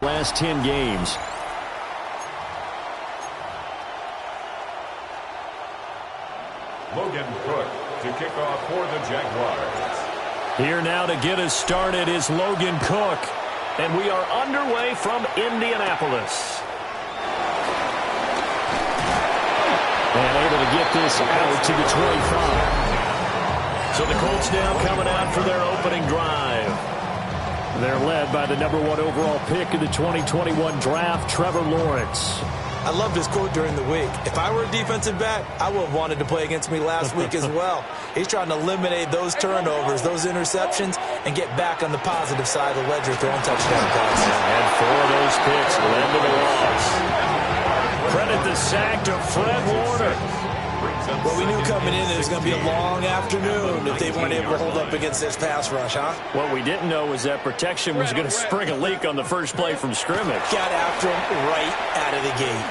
Last 10 games. Logan Cook to kick off for the Jaguars. Here now to get us started is Logan Cook. And we are underway from Indianapolis. And able to get this out to the 25. So the Colts now coming out for their opening drive. They're led by the #1 overall pick of the 2021 draft, Trevor Lawrence. I loved his quote during the week. If I were a defensive back, I would have wanted to play against me last week as well. He's trying to eliminate those turnovers, those interceptions, and get back on the positive side of the ledger throwing touchdown passes. And 4 of those picks led to the loss. Credit the sack to Fred Warner. Well, we knew coming in it was going to be a long afternoon if they weren't able to hold up against this pass rush, huh? What we didn't know was that protection was going to spring a leak on the first play from scrimmage. Got after him right out of the gate.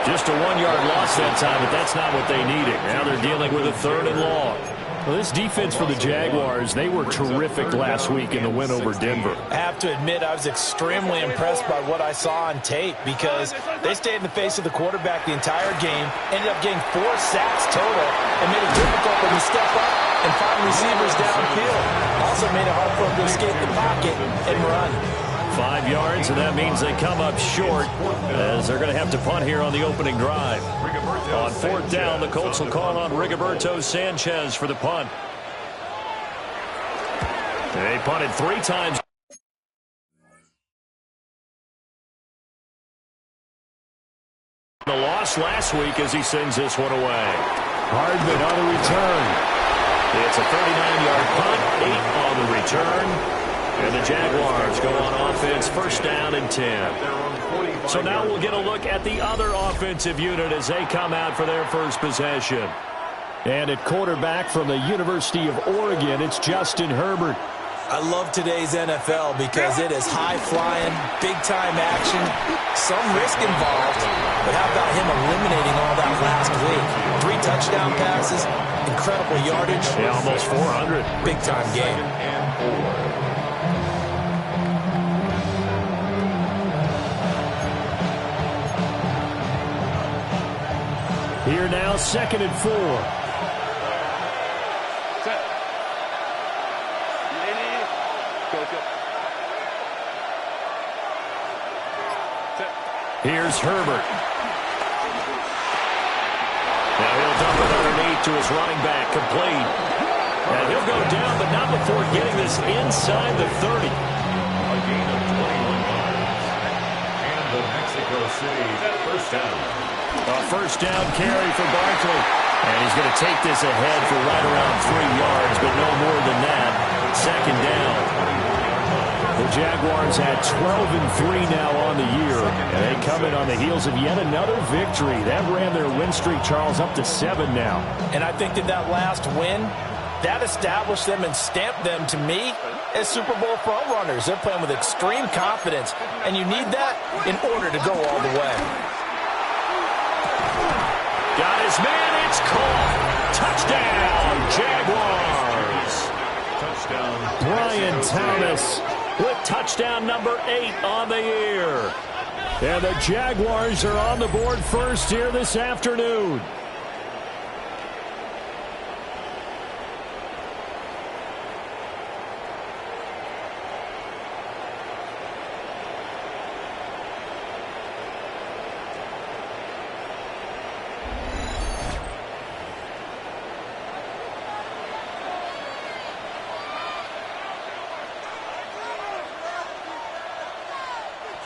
Just a 1-yard loss that time, but that's not what they needed. Now they're dealing with a 3rd and long. Well, this defense for the Jaguars, they were terrific last week in the win over Denver. I have to admit, I was extremely impressed by what I saw on tape because they stayed in the face of the quarterback the entire game, ended up getting 4 sacks total, and made it difficult for him to step up and find receivers downfield. Also made it hard for him to escape the pocket and run. 5 yards, and that means they come up short as they're going to have to punt here on the opening drive. On 4th down, the Colts will call on Rigoberto Sanchez for the punt. They punted 3 times. The loss last week as he sends this one away. Hardman on the return. It's a 39-yard punt, 8 on the return. And the Jaguars go on offense, 1st down and 10. So now we'll get a look at the other offensive unit as they come out for their first possession. And at quarterback from the University of Oregon, it's Justin Herbert. I love today's NFL because it is high-flying, big-time action, some risk involved. But how about him eliminating all that last week? 3 touchdown passes, incredible yardage. Yeah, almost 400. Big-time game. Here now, 2nd and 4. Here's Herbert. Now he'll dump it underneath to his running back, complete. And he'll go down, but not before getting this inside the 30. A gain of 21 yards. And the Mexico City 1st down. A 1st down carry for Barkley. And he's going to take this ahead for right around 3 yards, but no more than that. 2nd down. The Jaguars had 12-3 now on the year, and they come in on the heels of yet another victory. That ran their win streak, Charles, up to 7 now. And I think that last win, that established them and stamped them, to me, as Super Bowl frontrunners. They're playing with extreme confidence, and you need that in order to go all the way. Got his man, it's caught. Touchdown, Jaguars. Touchdown. Brian Thomas with touchdown number 8 on the year. And the Jaguars are on the board first here this afternoon.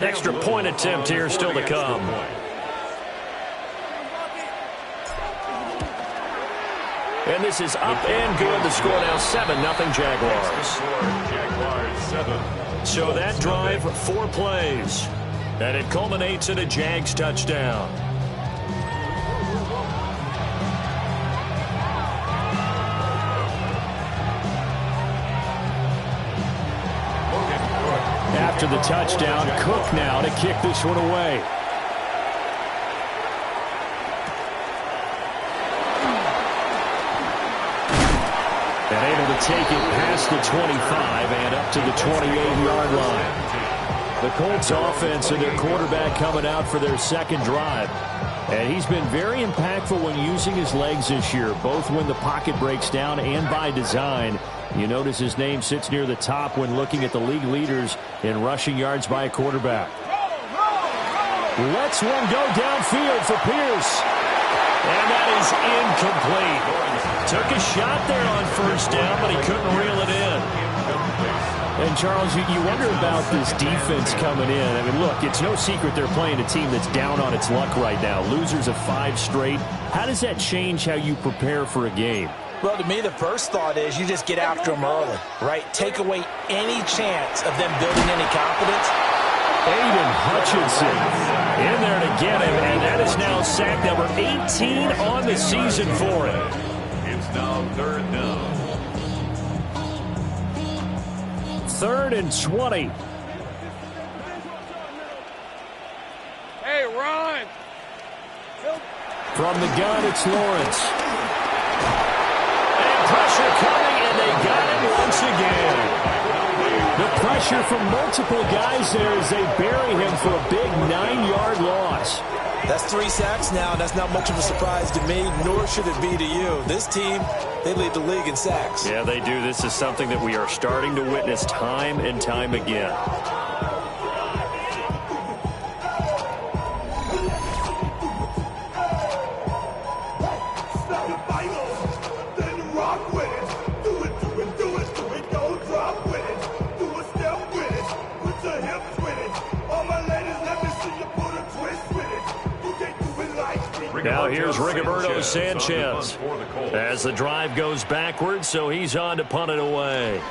Extra point attempt here still to come. And this is up and good. The score now 7-0 Jaguars. Jaguars 7. So that drive, 4 plays. And it culminates in a Jags touchdown. After the touchdown, Cook now to kick this one away. And able to take it past the 25 and up to the 28-yard line. The Colts offense and their quarterback coming out for their second drive. And he's been very impactful when using his legs this year, both when the pocket breaks down and by design. You notice his name sits near the top when looking at the league leaders in rushing yards by a quarterback. Lets one go downfield for Pierce. And that is incomplete. Took a shot there on first down, but he couldn't reel it in. And, Charles, you wonder about this defense coming in. I mean, look, it's no secret they're playing a team that's down on its luck right now. Losers of 5 straight. How does that change how you prepare for a game? Well, to me, the first thought is you just get after them early, right? Take away any chance of them building any confidence. Aiden Hutchinson in there to get him, and that is now sack number 18 on the season for him. It's now 3rd down. 3rd and 20. Hey, Ron! From the gun, it's Lawrence. And pressure coming, and they got him once again. The pressure from multiple guys there as they bury him for a big 9-yard loss. That's 3 sacks now, and that's not much of a surprise to me, nor should it be to you. This team, they lead the league in sacks. Yeah, they do. This is something that we are starting to witness time and time again. Now here's Rigoberto Sanchez as the drive goes backwards, so he's on to punt it away.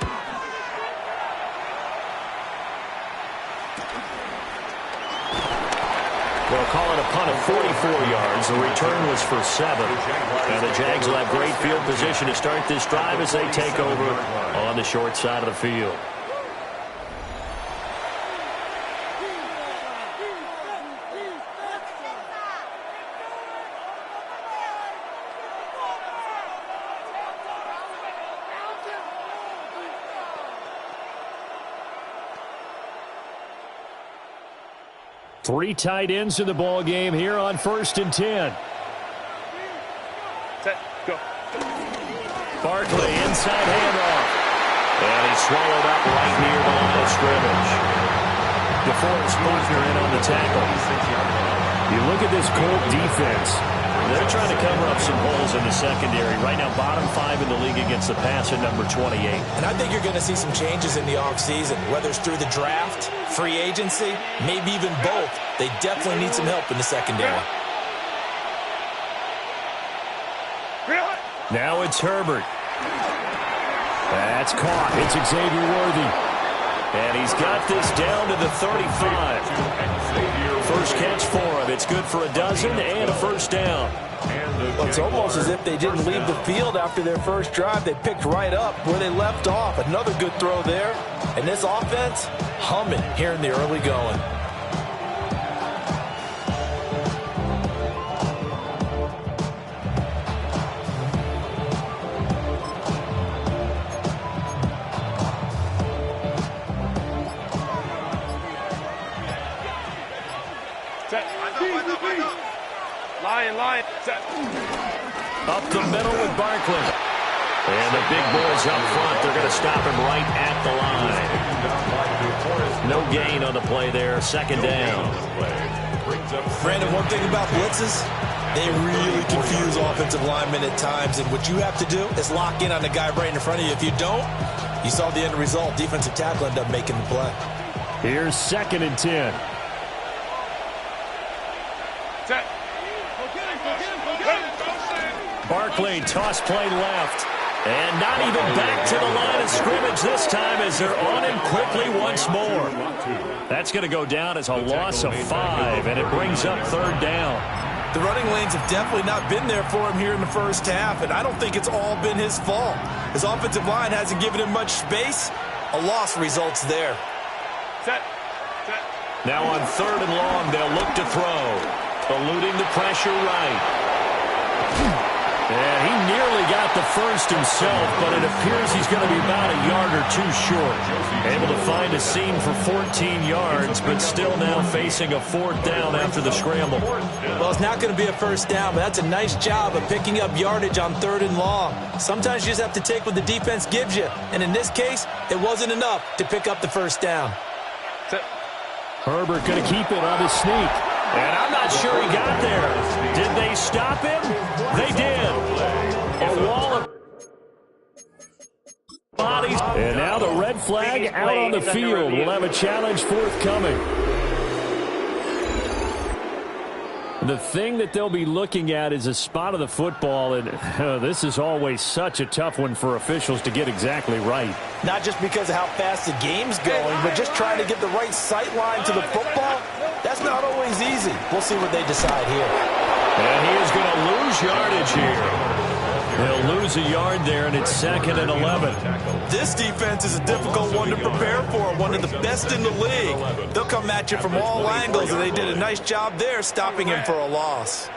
They'll call it a punt of 44 yards. The return was for 7. And the Jags will have great field position to start this drive as they take over on the short side of the field. Three tight ends in the ball game here on 1st and 10. Set, go. Barkley inside handoff. And he's swallowed up right near the line of scrimmage. DeForest Buckner in on the tackle. You look at this Colt defense. They're trying to cover up some holes in the secondary. Right now, bottom 5 in the league against the pass at number 28. And I think you're going to see some changes in the offseason, whether it's through the draft, free agency, maybe even both. They definitely need some help in the secondary. Now it's Herbert. That's caught. It's Xavier Worthy. And he's got this down to the 35. First catch for him. It's good for a dozen and a first down. Well, it's almost as if they didn't leave the field after their first drive. They picked right up where they left off. Another good throw there. And this offense, humming here in the early going. Lion. Set. Up the middle with Barkley. And the big boys up front. They're going to stop him right at the line. No gain on the play there. 2nd down. Brandon, one thing about blitzes, they really confuse offensive linemen at times. And what you have to do is lock in on the guy right in front of you. If you don't, you saw the end result. Defensive tackle ended up making the play. Here's 2nd and 10. Set. Barkley, toss play left. And not even back to the line of scrimmage this time as they're on him quickly once more. That's going to go down as a loss of 5, and it brings up 3rd down. The running lanes have definitely not been there for him here in the first half, and I don't think it's all been his fault. His offensive line hasn't given him much space. A loss results there. Set. Now on 3rd and long, they'll look to throw. Eluding the pressure right. And he nearly got the first himself, but it appears he's going to be about a yard or two short. Able to find a seam for 14 yards, but still now facing a fourth down after the scramble. Well, it's not going to be a first down, but that's a nice job of picking up yardage on 3rd and long. Sometimes you just have to take what the defense gives you, and in this case, it wasn't enough to pick up the first down. Herbert going to keep it on his sneak. And I'm not sure he got there. Did they stop him? They did. A wall of bodies. And now the red flag out on the field. We'll have a challenge forthcoming. The thing that they'll be looking at is a spot of the football, and this is always such a tough one for officials to get exactly right. Not just because of how fast the game's going, but just trying to get the right sight line to the football. That's not always easy. We'll see what they decide here. And he is going to lose yardage here. He'll lose a yard there, and it's 2nd and 11. This defense is a difficult one to prepare for, one of the best in the league. They'll come at you from all angles, and they did a nice job there stopping him for a loss.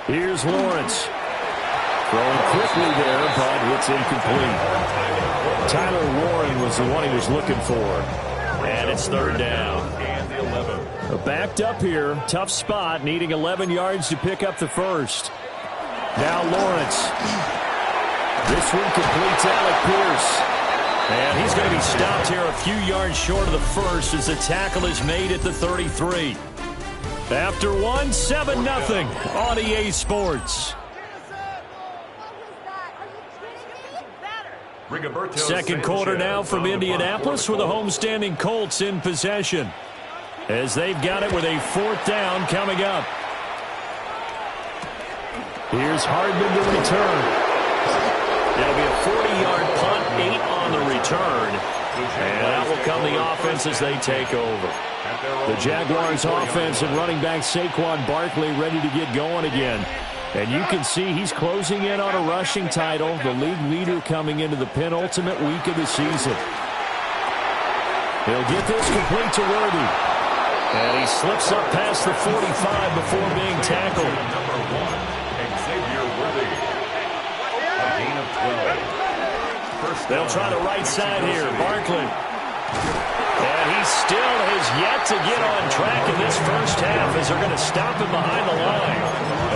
Here's Lawrence. Throwing quickly there, but it's incomplete. Tyler Warren was the one he was looking for. And it's 3rd down. And the 11. Backed up here. Tough spot. Needing 11 yards to pick up the first. Now Lawrence. This one completes Alec Pierce. And he's going to be stopped here a few yards short of the first as the tackle is made at the 33. After one, 7-0 on EA Sports. Second quarter now from Indianapolis with the homestanding Colts in possession as they've got it with a 4th down coming up. Here's Hardman to return. It'll be a 40-yard punt, 8 on the return, and that will come the offense as they take over. The Jaguars offense and running back Saquon Barkley ready to get going again. And you can see he's closing in on a rushing title, the league leader coming into the penultimate week of the season. He'll get this complete to Worthy. And he slips up past the 45 before being tackled. Number 1, Xavier Worthy. A gain of 12. First They'll try the right side here. Barkley. And he still has yet to get on track in this first half as they're going to stop him behind the line.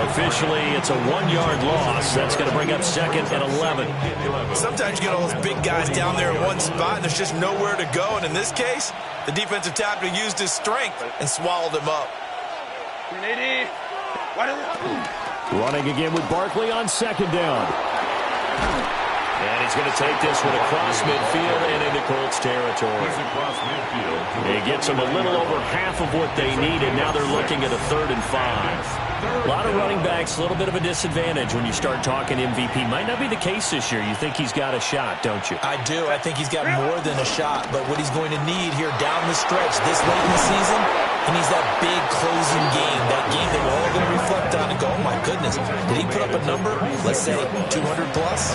Officially, it's a 1-yard loss. That's going to bring up 2nd and 11. Sometimes you get all those big guys down there in one spot, and there's just nowhere to go. And in this case, the defensive tackle used his strength and swallowed him up. Running again with Barkley on 2nd down. And he's going to take this one across midfield and into Colts territory. He gets them a little over half of what they needed. Now they're looking at a 3rd and 5. A lot of running backs, a little bit of a disadvantage when you start talking MVP. Might not be the case this year. You think he's got a shot, don't you? I do. I think he's got more than a shot. But what he's going to need here down the stretch this late in the season, he needs that big closing game, that game that we're all going to reflect on and go, oh, my goodness, did he put up a number, let's say 200 plus?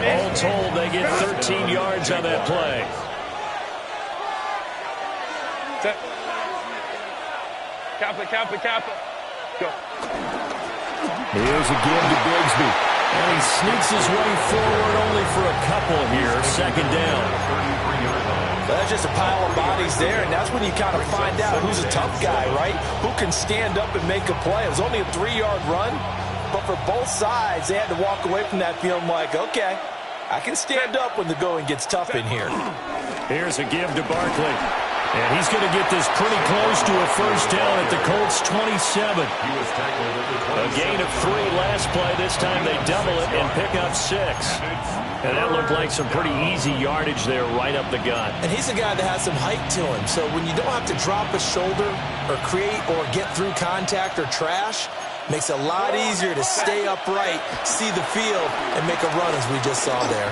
All told, they get 13 yards on that play. Kappa. Go. Here's a give to Bigsby. And he sneaks his way forward only for a couple here. 2nd down. That's just a pile of bodies there, and that's when you kind of find out who's a tough guy, right? Who can stand up and make a play. It was only a 3-yard run, but for both sides, they had to walk away from that feeling like, okay, I can stand up when the going gets tough in here. Here's a give to Barkley. And he's going to get this pretty close to a first down at the Colts 27. A gain of 3 last play. This time they double it and pick up 6. And that looked like some pretty easy yardage there right up the gut. And he's a guy that has some height to him. So when you don't have to drop a shoulder or create or get through contact or trash, makes it a lot easier to stay upright, see the field, and make a run as we just saw there.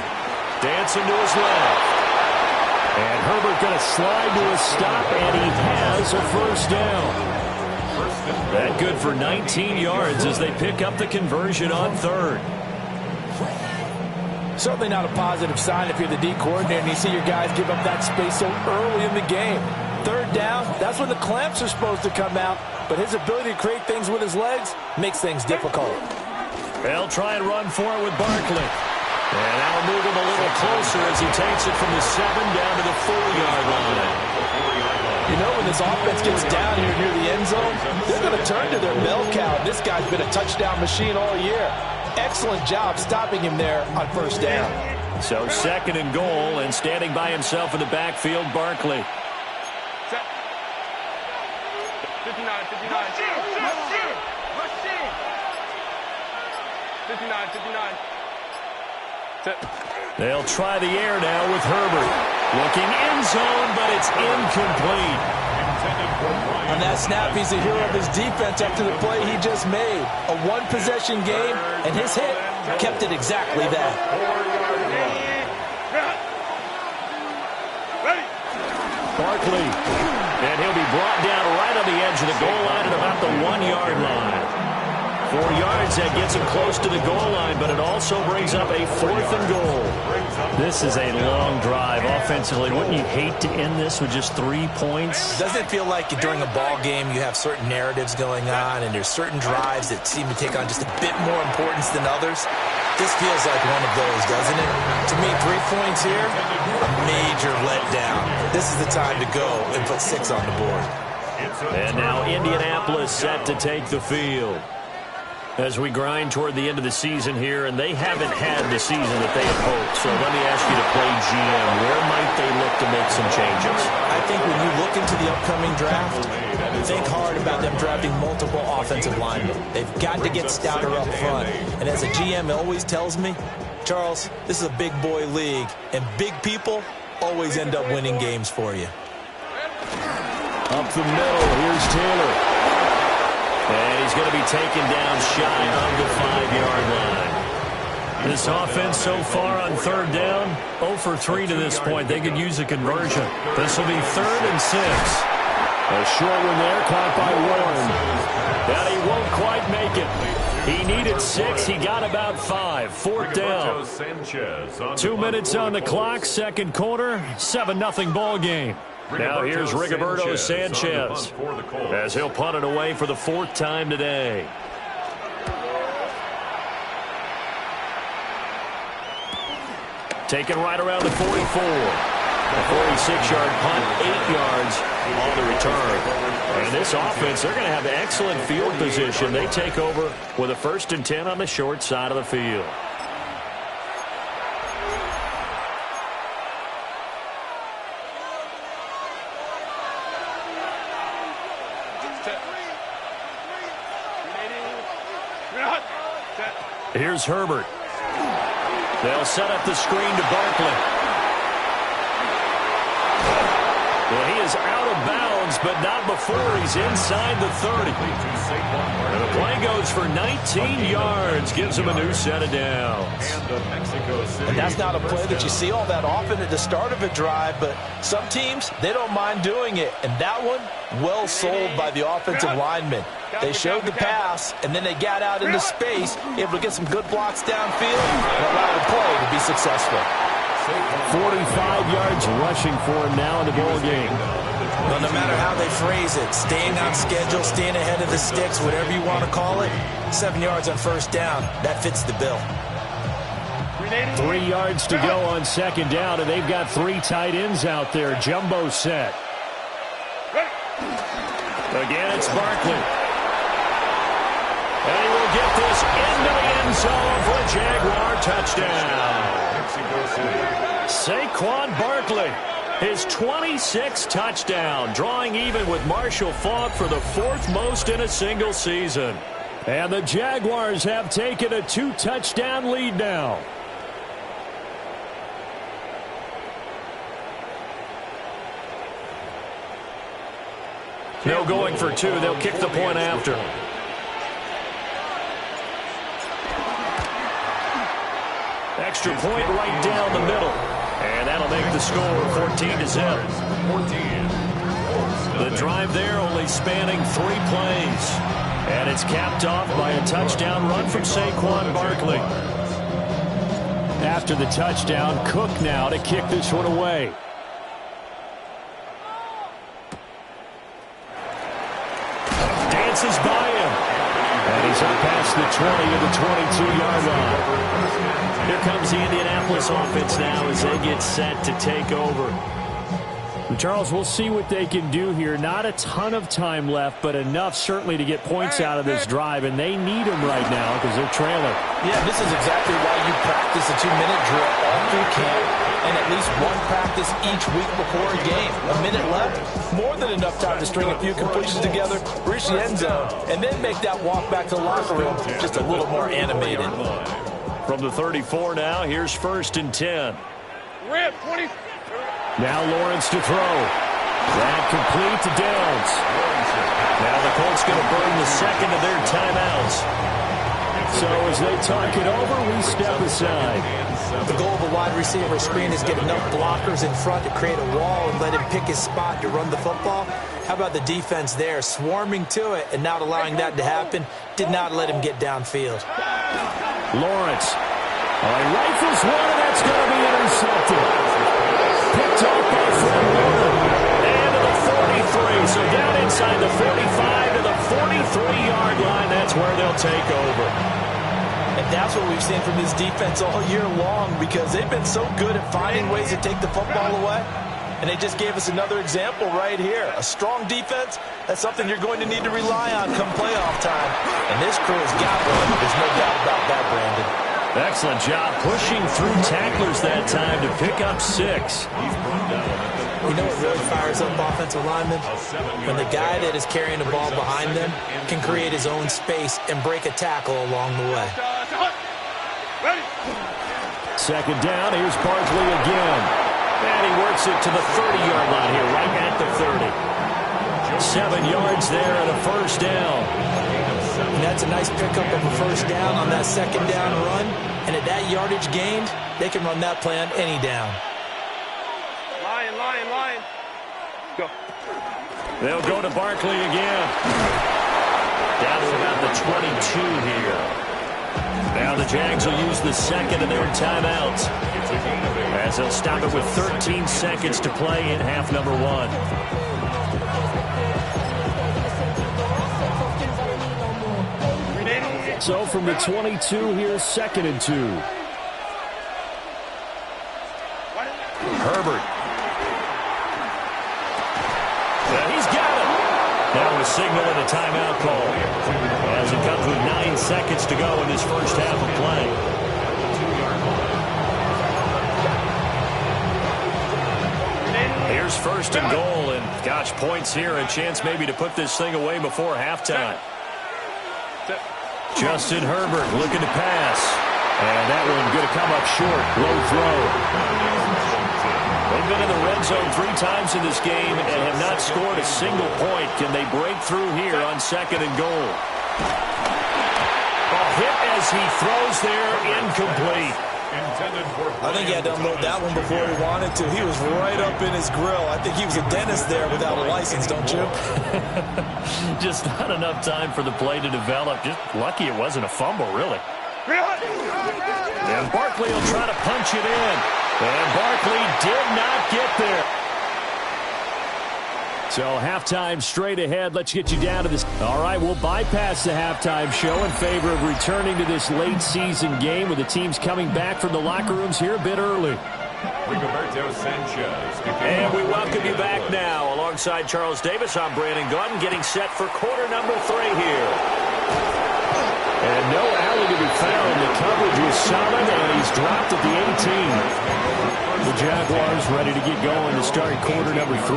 Dancing to his left. And Herbert going to slide to a stop, and he has a first down. That good for 19 yards as they pick up the conversion on 3rd. Certainly not a positive sign if you're the D coordinator and you see your guys give up that space so early in the game. third down, that's when the clamps are supposed to come out. But his ability to create things with his legs makes things difficult. They'll try and run for it with Barkley. And that'll move him a little closer as he takes it from the 7 down to the 4-yard line. You know, when this offense gets down here near the end zone, they're going to turn to their bell cow. This guy's been a touchdown machine all year. Excellent job stopping him there on first down. So 2nd and goal, and standing by himself in the backfield, Barkley. 59. 59. They'll try the air now with Herbert. Looking end zone, but it's incomplete. On that snap, he's a hero of his defense after the play he just made. A one-possession game, and his hit kept it exactly that. Barkley, and he'll be brought down right on the edge of the goal line at about the 1-yard line. 4 yards, that gets him close to the goal line, but it also brings up a 4th and goal. This is a long drive offensively. Wouldn't you hate to end this with just 3 points? Doesn't it feel like during a ball game you have certain narratives going on and there's certain drives that seem to take on just a bit more importance than others? This feels like one of those, doesn't it? To me, 3 points here, a major letdown. This is the time to go and put 6 on the board. And now Indianapolis set to take the field. As we grind toward the end of the season here, and they haven't had the season that they had hoped. So let me ask you to play GM. Where might they look to make some changes? I think when you look into the upcoming draft, think hard about them drafting multiple offensive linemen. They've got to get stouter up front. And as a GM always tells me, Charles, this is a big boy league, and big people always end up winning games for you. Up the middle, here's Taylor. And he's going to be taken down shy of the 5-yard line. This offense so far on 3rd down, 0 for 3 to this point. They could use a conversion. This will be 3rd and 6. A short one there, caught by Warren. And he won't quite make it. He needed 6. He got about 5. 4th down. 2 minutes on the clock, 2nd quarter, 7-0 ball game. Now here's Rigoberto Sanchez as he'll punt it away for the 4th time today. Taken right around the 44. A 46-yard punt, 8 yards on the return. And this offense, they're going to have excellent field position. They take over with a 1st and 10 on the short side of the field. Here's Herbert. They'll set up the screen to Barkley. Well, he is out of bounds, but not before he's inside the 30. And the play goes for 19 yards, gives him a new set of downs. And that's not a play that you see all that often at the start of a drive, but some teams, they don't mind doing it. And that one, well sold by the offensive lineman. They showed the pass, and then they got out into space, able to get some good blocks downfield, and allow the play to be successful. 45 yards rushing for him now in the ball game. Well, no matter how they phrase it, staying on schedule, staying ahead of the sticks, whatever you want to call it, 7 yards on 1st down, that fits the bill. 3 yards to go on 2nd down, and they've got 3 tight ends out there. Jumbo set. Again, it's Barkley. And he will get this into the end zone for a Jaguar touchdown. Saquon Barkley, his 26th touchdown, drawing even with Marshall Faulk for the 4th most in a single season. And the Jaguars have taken a 2-touchdown lead now. No going for 2. They'll kick the point after. Extra point right down the middle. And that'll make the score 14-0. The drive there only spanning 3 plays. And it's capped off by a touchdown run from Saquon Barkley. After the touchdown, Cook now to kick this one away. the 20 to the 22-yard line. Here comes the Indianapolis offense now as they get set to take over. Charles, we'll see what they can do here. Not a ton of time left, but enough certainly to get points out of this drive, and they need them right now because they're trailing. Yeah, this is exactly why you practice a 2-minute drill all through camp and at least one practice each week before a game. A minute left, more than enough time to string a few completions together, reach the end zone, and then make that walk back to the locker room just a little more animated. From the 34 now, here's 1st and 10. Rip, 20. Now Lawrence to throw. That complete to Downs. Now the Colts going to burn the second of their timeouts. So as they talk it over, we step aside. The goal of a wide receiver screen is get enough blockers in front to create a wall and let him pick his spot to run the football. How about the defense there, swarming to it and not allowing that to happen? Did not let him get downfield. Lawrence. He rifles one, and that's going to be intercepted. Picked up by Fred Warner. And to the 43. So down inside the 45 to the 43-yard line. That's where they'll take over. And that's what we've seen from this defense all year long because they've been so good at finding ways to take the football away. And they just gave us another example right here. A strong defense, that's something you're going to need to rely on come playoff time. And this crew has got one. There's no doubt about that, Brandon. Excellent job pushing through tacklers that time to pick up 6. You know what really fires up offensive linemen? When the guy that is carrying the ball behind them can create his own space and break a tackle along the way. Second down, here's Barkley again. And he works it to the 30-yard line here, right at the 30. 7 yards there and a first down. And that's a nice pickup of a first down on that second down run. And at that yardage gained, they can run that play on any down. Lion. Go. They'll go to Barkley again. Down to about the 22 here. Now the Jags will use the second of their timeouts as they'll stop it with 13 seconds to play in half number 1. So from the 22, here's 2nd and 2. Herbert. He's got it. Now a signal and a timeout call as it comes with 9 seconds to go in this first half of play. Here's 1st and goal, and gosh, points here, a chance maybe to put this thing away before halftime. Justin Herbert looking to pass. And that one going to come up short. Low throw. They've been in the red zone 3 times in this game and have not scored a single point. Can they break through here on 2nd and goal? A hit as he throws there, incomplete. I think he had to unload that one before he wanted to. He was right up in his grill. I think he was a dentist there without a license, don't you? Just not enough time for the play to develop. Just lucky it wasn't a fumble, really. And Barkley will try to punch it in. And Barkley did not get there. So halftime straight ahead. Let's get you down to this. All right, we'll bypass the halftime show in favor of returning to this late season game with the teams coming back from the locker rooms here a bit early. And we welcome you back now. Alongside Charles Davis, I'm Brandon Gordon getting set for quarter number 3 here. And no alley to be found. The coverage was solid, and he's dropped at the 18. The Jaguars ready to get going to start quarter number 3.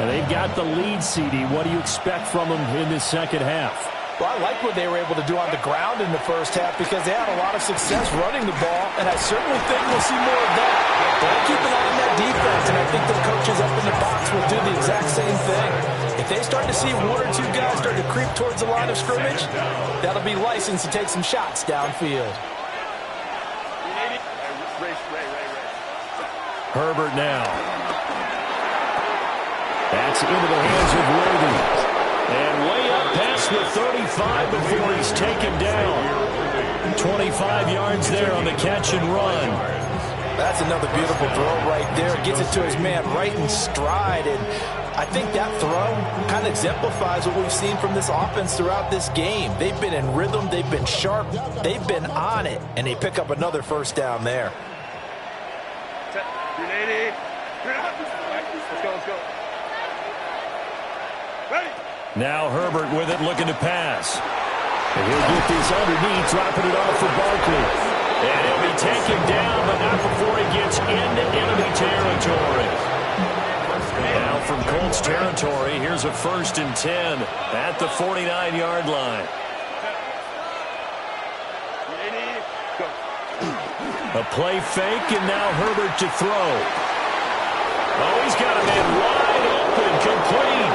And they've got the lead, CD. What do you expect from them in this second half? Well, I like what they were able to do on the ground in the first half because they had a lot of success running the ball, and I certainly think we'll see more of that. But I keep an eye on that defense, and I think the coaches up in the box will do the exact same thing. If they start to see 1 or 2 guys start to creep towards the line of scrimmage, that'll be licensed to take some shots downfield. Herbert now. That's into the hands of Worthy. And way up past the 35 before he's taken down. 25 yards there on the catch and run. That's another beautiful throw right there. Gets it to his man right in stride. And I think that throw kind of exemplifies what we've seen from this offense throughout this game. They've been in rhythm, they've been sharp, they've been on it, and they pick up another first down there. Let's go. Ready. Now Herbert with it, looking to pass. And he'll get this underneath, dropping it off for Barkley. And he'll be taken down, but not before he gets into enemy territory. Now from Colts territory, here's a 1st and 10 at the 49-yard line. A play fake, and now Herbert to throw. Oh, he's got a man wide open, complete.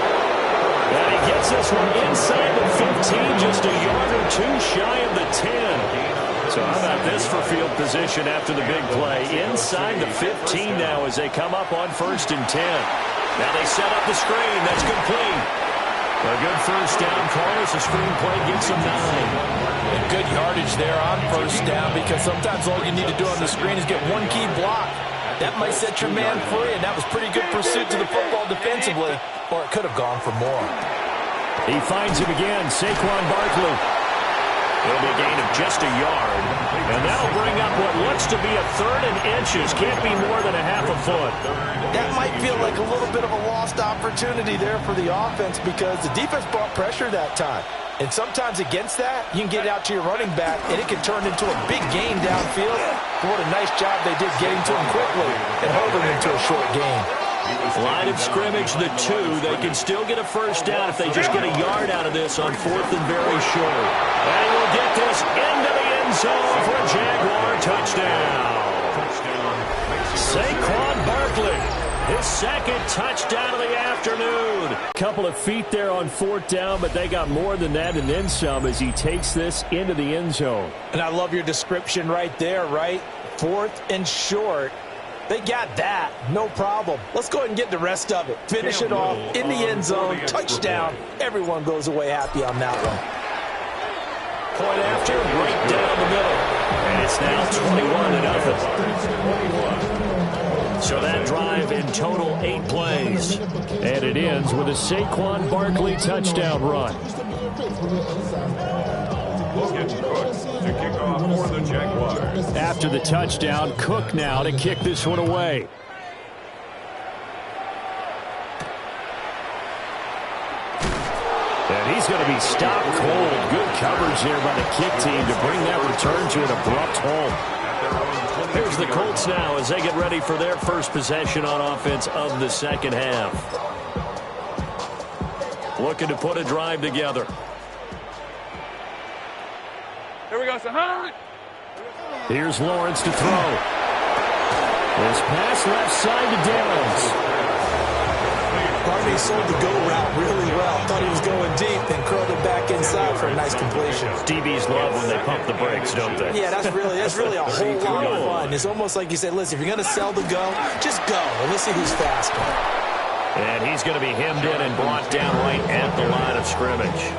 And he gets this one inside the 15, just a yard or two shy of the 10. So how about this for field position after the big play? Inside the 15 now as they come up on 1st and 10. Now they set up the screen. That's complete. A good first down call as the screen play gets them 9. And good yardage there on first down, because sometimes all you need to do on the screen is get one key block. That might set your man free, and that was pretty good pursuit to the football defensively, or it could have gone for more. He finds him again, Saquon Barkley. It'll be a gain of just a yard, and that'll bring up what looks to be a 3rd and inches. Can't be more than a half a foot. That might feel like a little bit of a lost opportunity there for the offense, because the defense brought pressure that time. And sometimes against that, you can get it out to your running back, and it can turn into a big gain downfield. What a nice job they did getting to him quickly and holding him to a short gain. Line of scrimmage, the 2. They can still get a first down if they just get a yard out of this on 4th and very short. And he will get this into the end zone for a Jaguar touchdown. Saquon Barkley, his 2nd touchdown of the afternoon. Couple of feet there on 4th down, but they got more than that and then some as he takes this into the end zone. And I love your description right there, right? 4th and short. They got that. No problem. Let's go ahead and get the rest of it. Finish it off in the end zone. Touchdown. Everyone goes away happy on that one. Point after, right down the middle. And it's now 21-0. So that drive in total 8 plays. And it ends with a Saquon Barkley touchdown run. Logan Cook to kick off for the Jaguars. After the touchdown, Cook now to kick this one away. And he's going to be stopped cold. Good coverage there by the kick team to bring that return to an abrupt halt. Here's the Colts now as they get ready for their first possession on offense of the 2nd half. Looking to put a drive together. Here we go, son. Here's Lawrence to throw. This pass left side to Downs. Barkley sold the go route really well. Thought he was going deep, then curled it back inside for a nice completion. DBs love when they pump the brakes, don't they? Yeah, that's really a whole lot of fun. It's almost like you said, listen, if you're going to sell the go, just go, and let's see who's faster. And he's going to be hemmed in and brought down right at the line of scrimmage.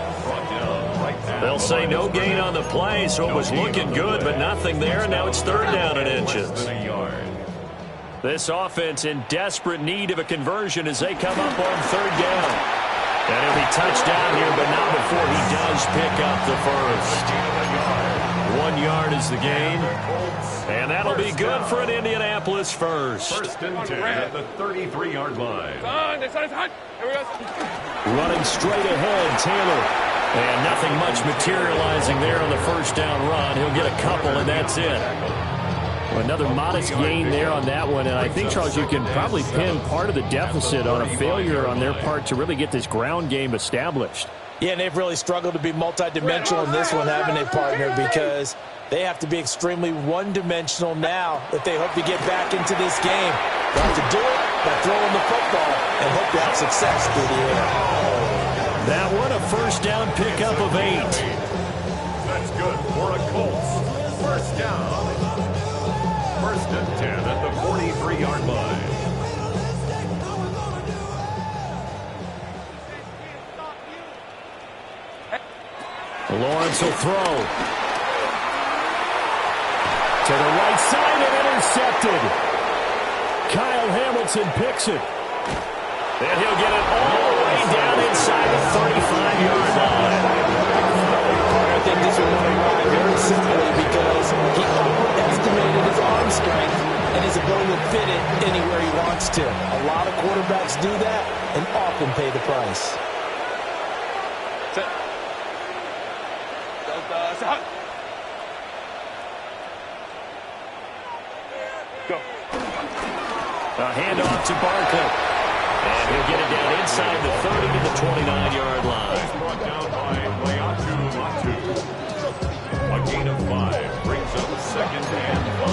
They'll say no gain on the play, so it was looking good, but nothing there, and now it's 3rd down and inches. This offense in desperate need of a conversion as they come up on 3rd down. And he'll be touched down here, but not before he does pick up the first. 1 yard is the gain, and that'll be good for an Indianapolis first. 1st and 10 at the 33-yard line. Here we go. Running straight ahead, Taylor. And nothing much materializing there on the first down run. He'll get a couple, and that's it. Another modest gain there on that one. And I think, Charles, you can probably pin part of the deficit on a failure on their part to really get this ground game established. Yeah, and they've really struggled to be multidimensional in this one, haven't they, partner? Because they have to be extremely one-dimensional now if they hope to get back into this game. They have to do it by throwing the football and hope to have success through the air. That one, a first down pickup of 8. That's good for a Colts. First down. 1st and 10 at the 43-yard line. Lawrence will throw. To the right side and intercepted. Kyle Hamilton picks it. And he'll get it all the way down inside the 35-yard line. I think this one went awry very simply because he overestimated his arm strength and his ability to fit it anywhere he wants to. A lot of quarterbacks do that and often pay the price. Go. A handoff to Barkley. And he'll get it down inside the 30 to the 29-yard line. Brought down by Latu. A gain of 5 brings up second and 5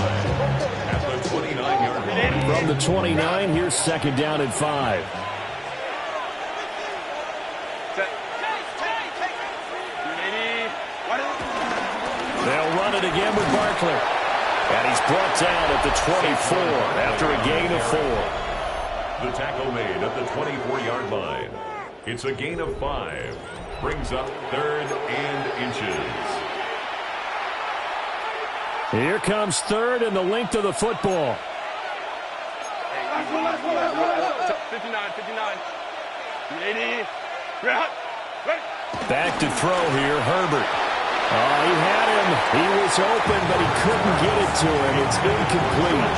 at the 29-yard line. From the 29, here's second down and 5. They'll run it again with Barkley. And he's brought down at the 24 after a gain of 4. The tackle made at the 24-yard line. It's a gain of 5. Brings up third and inches. Here comes third and the length of the football. 59. 80. Back to throw here, Herbert. Oh, he had him. He was open, but he couldn't get it to him. It's incomplete.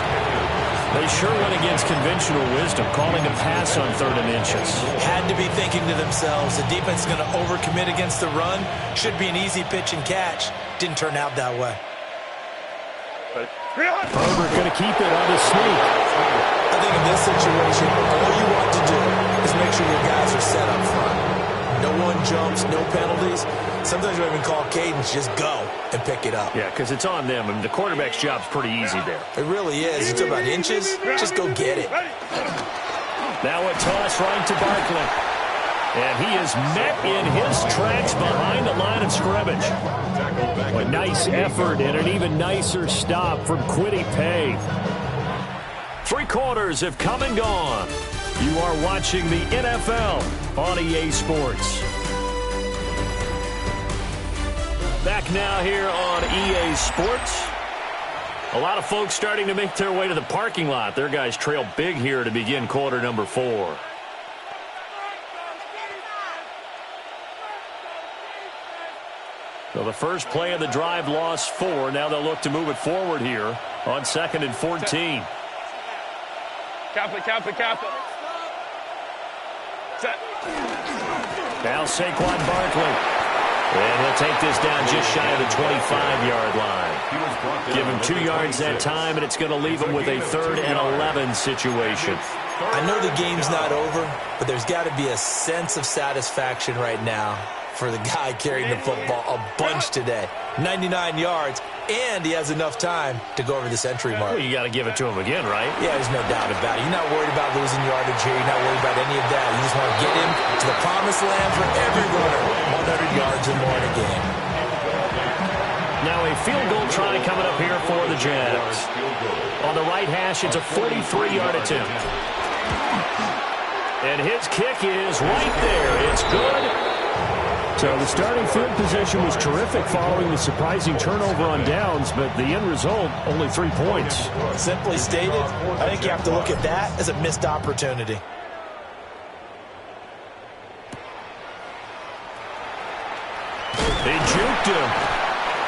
They sure went against conventional wisdom, calling a pass on third and inches. Had to be thinking to themselves, the defense is going to overcommit against the run. Should be an easy pitch and catch. Didn't turn out that way. Herbert going to keep it on the sneak. I think in this situation, all you want to do is make sure your guys are set up front. No one jumps, no penalties. Sometimes we even call cadence, just go and pick it up. Yeah, because it's on them, and the quarterback's job's pretty easy there. It really is. You talk about inches, just go get it. Now a toss right to Barkley. And he is met in his tracks behind the line of scrimmage. A nice effort and an even nicer stop from Kwity Paye. 3 quarters have come and gone. You are watching the NFL on EA Sports. Back now here on EA Sports. A lot of folks starting to make their way to the parking lot. Their guys trail big here to begin quarter number 4. So the first play of the drive lost 4. Now they'll look to move it forward here on 2nd and 14. Cap it. Set. Now Saquon Barkley. And he'll take this down just shy of the 25-yard line. Give him 2 yards that time, and it's going to leave him with a 3rd and 11 situation. I know the game's not over, but there's got to be a sense of satisfaction right now for the guy carrying the football a bunch today. 99 yards, and he has enough time to go over this entry mark. Well, you got to give it to him again, right? Yeah, there's no doubt about it. You're not worried about losing yardage here. You're not worried about any of that. You just want to get him to the promised land for every runner. 100 yards or more in a game. Now a field goal try coming up here for the Jags. On the right hash, it's a 43-yard attempt. And his kick is right there. It's good. So the starting field position was terrific following the surprising turnover on downs, but the end result, only 3 points. Simply stated, I think you have to look at that as a missed opportunity. They juked him.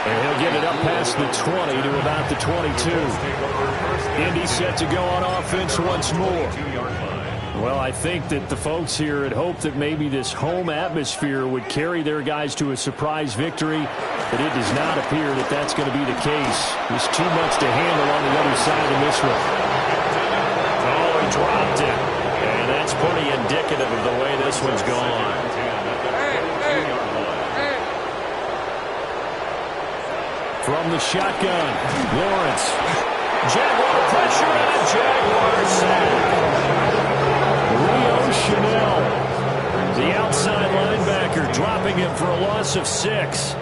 And he'll get it up past the 20 to about the 22. Indy set to go on offense once more. Well, I think that the folks here had hoped that maybe this home atmosphere would carry their guys to a surprise victory, but it does not appear that that's going to be the case. There's too much to handle on the other side of this one. Oh, he dropped it. And that's pretty indicative of the way this one's gone. From the shotgun, Lawrence. Jaguar pressure and a Jaguar sack. Chanel, the outside linebacker, dropping him for a loss of 6.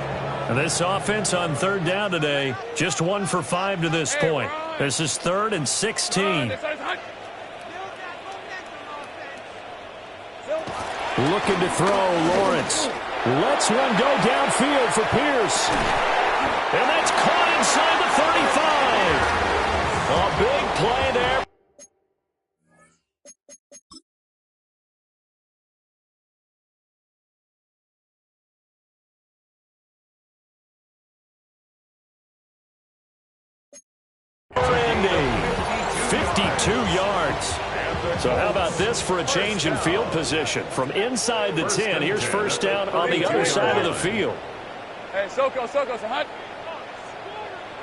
And this offense on 3rd down today, just 1 for 5 to this point. This is 3rd and 16. Looking to throw, Lawrence. Lets one go downfield for Pierce. And that's caught inside the 35. A big play there. 2 yards. So how about this for a change in field position? From inside the 10, here's first down on the other side of the field. Hey, Soko, so hot.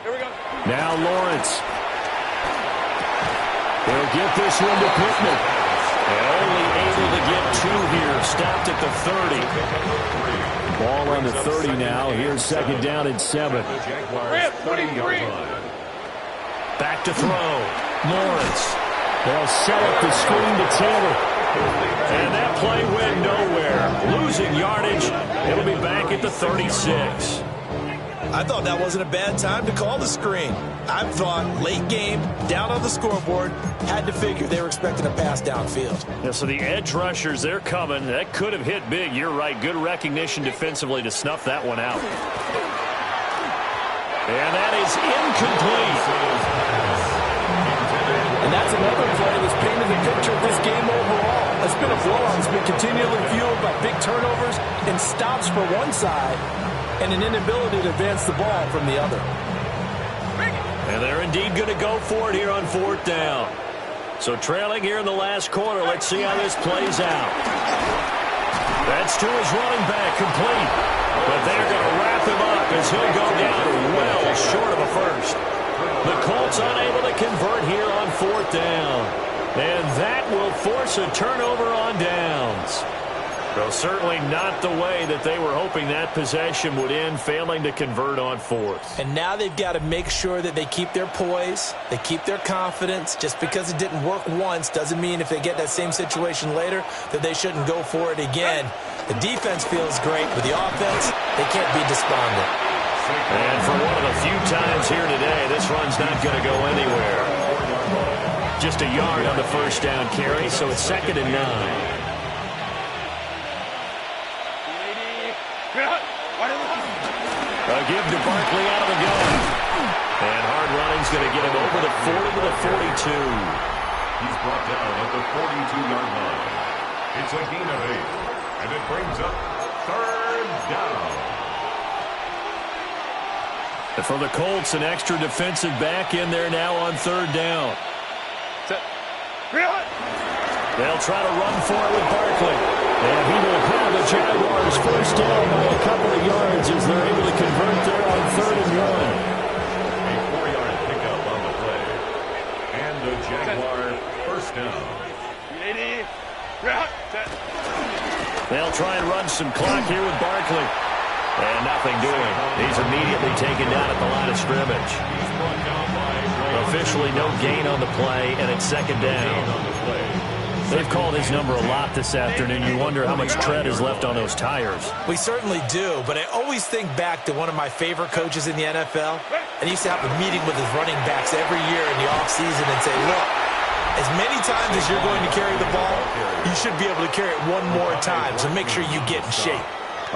Here we go. Now Lawrence. They'll get this one to Pittman. And only able to get 2 here. Stopped at the 30. Ball on the 30 now. Here's second down and 7. Back to throw. Lawrence. They'll set up the screen to Taylor. And that play went nowhere. Losing yardage. It'll be back at the 36. I thought that wasn't a bad time to call the screen. I thought late game, down on the scoreboard, had to figure they were expecting a pass downfield. Yeah, so the edge rushers, they're coming. That could have hit big. You're right. Good recognition defensively to snuff that one out. And that is incomplete. And that's another play that's painted the picture of this game overall. It's been a blowout. It's been continually fueled by big turnovers and stops for one side and an inability to advance the ball from the other. And they're indeed going to go for it here on 4th down. So trailing here in the last quarter. Let's see how this plays out. That's to his running back, complete. But they're going to wrap him up as he'll go down well short of a first. The Colts unable to convert here on 4th down. And that will force a turnover on downs. Well, certainly not the way that they were hoping that possession would end, failing to convert on 4th. And now they've got to make sure that they keep their poise, they keep their confidence. Just because it didn't work once doesn't mean if they get that same situation later that they shouldn't go for it again. The defense feels great, but the offense, they can't be despondent. And for one of the few times here today, this run's not going to go anywhere. Just a yard on the first down carry, so it's 2nd and 9. A give to Barkley out of the gun. And hard running's going to get him over the 40 to the 42. He's brought down at the 42-yard line. It's a gain of 8. And it brings up 3rd down. And for the Colts, an extra defensive back in there now on 3rd down. They'll try to run for it with Barkley. And he will have the Jaguars first down by a couple of yards as they're able to convert there on 3rd and 1. A 4-yard pickup on the play. And the Jaguar first down. They'll try and run some clock here with Barkley. And nothing doing. He's immediately taken down at the line of scrimmage. Officially no gain on the play, and it's 2nd down. They've called his number a lot this afternoon. You wonder how much tread is left on those tires. We certainly do, but I always think back to one of my favorite coaches in the NFL. And he used to have a meeting with his running backs every year in the offseason and say, look, as many times as you're going to carry the ball, you should be able to carry it one more time, so make sure you get in shape.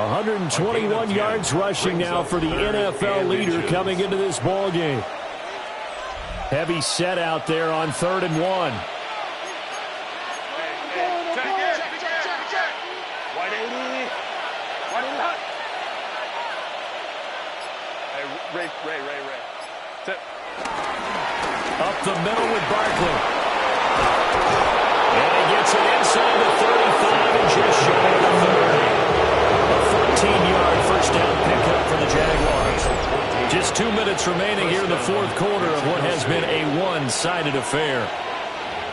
121 yards rushing now for the NFL leader coming into this ball game. Heavy set out there on 3rd and 1. Ray. Up the middle with Barkley. And he gets it inside the 35 and just shy of the 30. A 14-yard first down pickup for the Jaguars. Just 2 minutes remaining here in the 4th quarter of what has been a one-sided affair.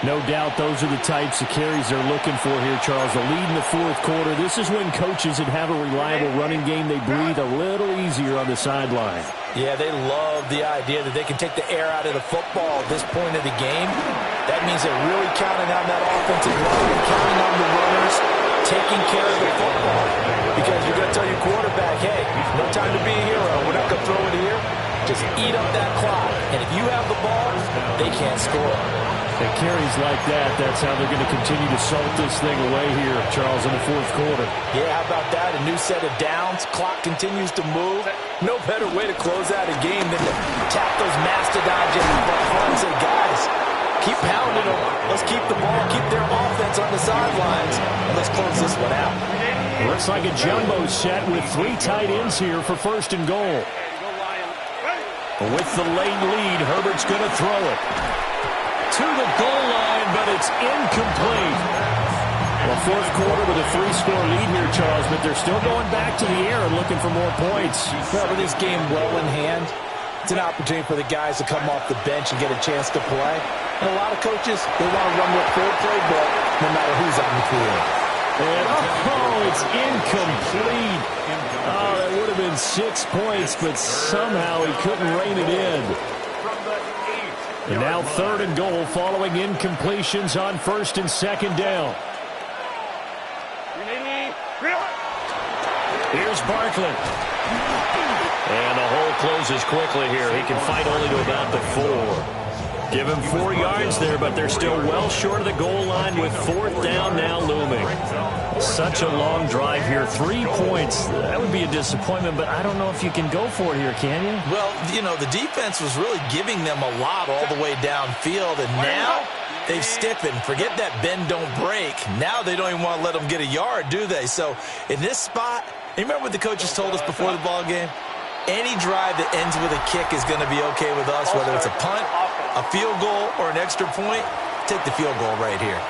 No doubt those are the types of carries they're looking for here, Charles. The lead in the 4th quarter. This is when coaches that have a reliable running game, they breathe a little easier on the sideline. Yeah, they love the idea that they can take the air out of the football at this point of the game. That means they're really counting on that offensive line, counting on the runners, taking care of the football. Because you're going to tell your quarterback, hey, no time to be a hero. We're not going to throw it here. Just eat up that clock. And if you have the ball, they can't score. At carries like that, that's how they're going to continue to salt this thing away here, Charles, in the 4th quarter. Yeah, how about that? A new set of downs. Clock continues to move. No better way to close out a game than to tap those mastodons in the front and say, guys, keep pounding them. Let's keep the ball, keep their offense on the sidelines, and let's close this one out. Looks like a jumbo set with 3 tight ends here for 1st and goal. With the late lead, Herbert's going to throw it to the goal but it's incomplete. Well, fourth quarter with a 3-score lead here, Charles, but they're still going back to the air and looking for more points. Well, with this game well in hand, it's an opportunity for the guys to come off the bench and get a chance to play. And a lot of coaches, they want to run with their playbook no matter who's on the field. And, oh, it's incomplete. Oh, that would have been 6 points, but somehow he couldn't rein it in. And now 3rd and goal following incompletions on 1st and 2nd down. Here's Barkley. And the hole closes quickly here. He can fight only to about the 4. Give him 4 yards there, but they're still well short of the goal line with 4th down now looming. Such a long drive here. 3 points. That would be a disappointment, but I don't know if you can go for it here, can you? Well, you know, the defense was really giving them a lot all the way downfield, and now they've stiffened. Forget that bend, don't break. Now they don't even want to let them get a yard, do they? So in this spot, you remember what the coaches told us before the ball game? Any drive that ends with a kick is going to be okay with us, whether it's a punt, a field goal, or an extra point. Take the field goal right here.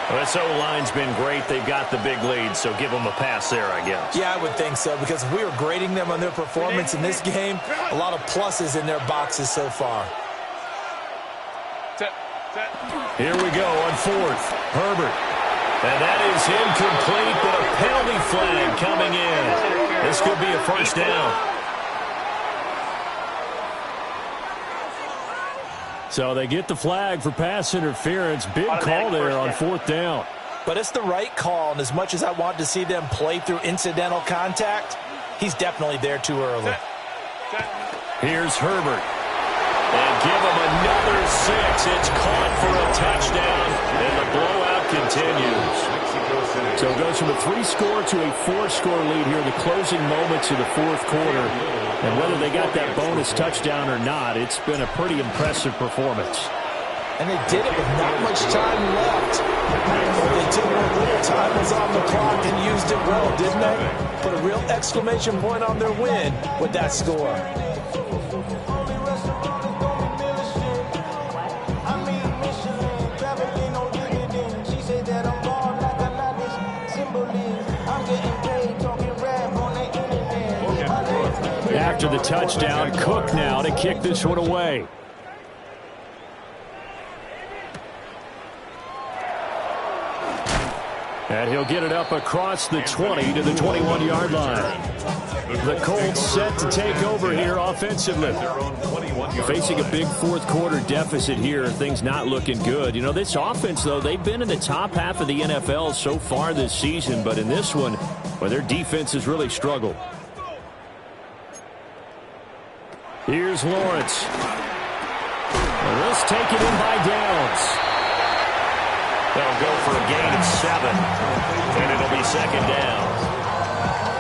Well, this O-line's been great. They've got the big lead, so give them a pass there, I guess. Yeah, I would think so, because if we were grading them on their performance in this game, a lot of pluses in their boxes so far. Here we go on 4th. Herbert. And that is incomplete, but a penalty flag coming in. This could be a 1st down. So they get the flag for pass interference. Big call there on 4th down. But it's the right call, and as much as I want to see them play through incidental contact, he's definitely there too early. Here's Herbert. And give him another 6. It's caught for a touchdown, and the blowout continues. So it goes from a 3-score to a 4-score lead here in the closing moments of the 4th quarter. And whether they got that bonus touchdown or not, it's been a pretty impressive performance. And they did it with not much time left. They took what little time was on the clock and used it well, didn't they? Put a real exclamation point on their win with that score. After the touchdown, Cook now to kick this one away. And he'll get it up across the 20 to the 21-yard line. The Colts set to take over here offensively. Facing a big 4th quarter deficit here, things not looking good. You know, this offense, though, they've been in the top half of the NFL so far this season, but in this one, well, their defense has really struggled. Here's Lawrence. And this taken in by Downs. They'll go for a gain of 7, and it'll be 2nd down.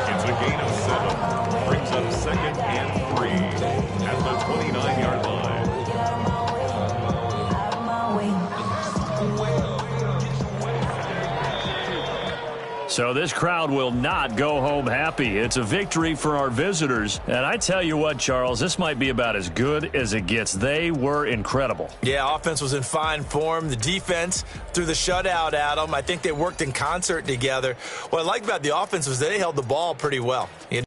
It's a gain of 7. Brings up 2nd and 3 at the 29-yard line. So this crowd will not go home happy. It's a victory for our visitors. And I tell you what, Charles, this might be about as good as it gets. They were incredible. Yeah, offense was in fine form. The defense threw the shutout at them. I think they worked in concert together. What I like about the offense was they held the ball pretty well. You know,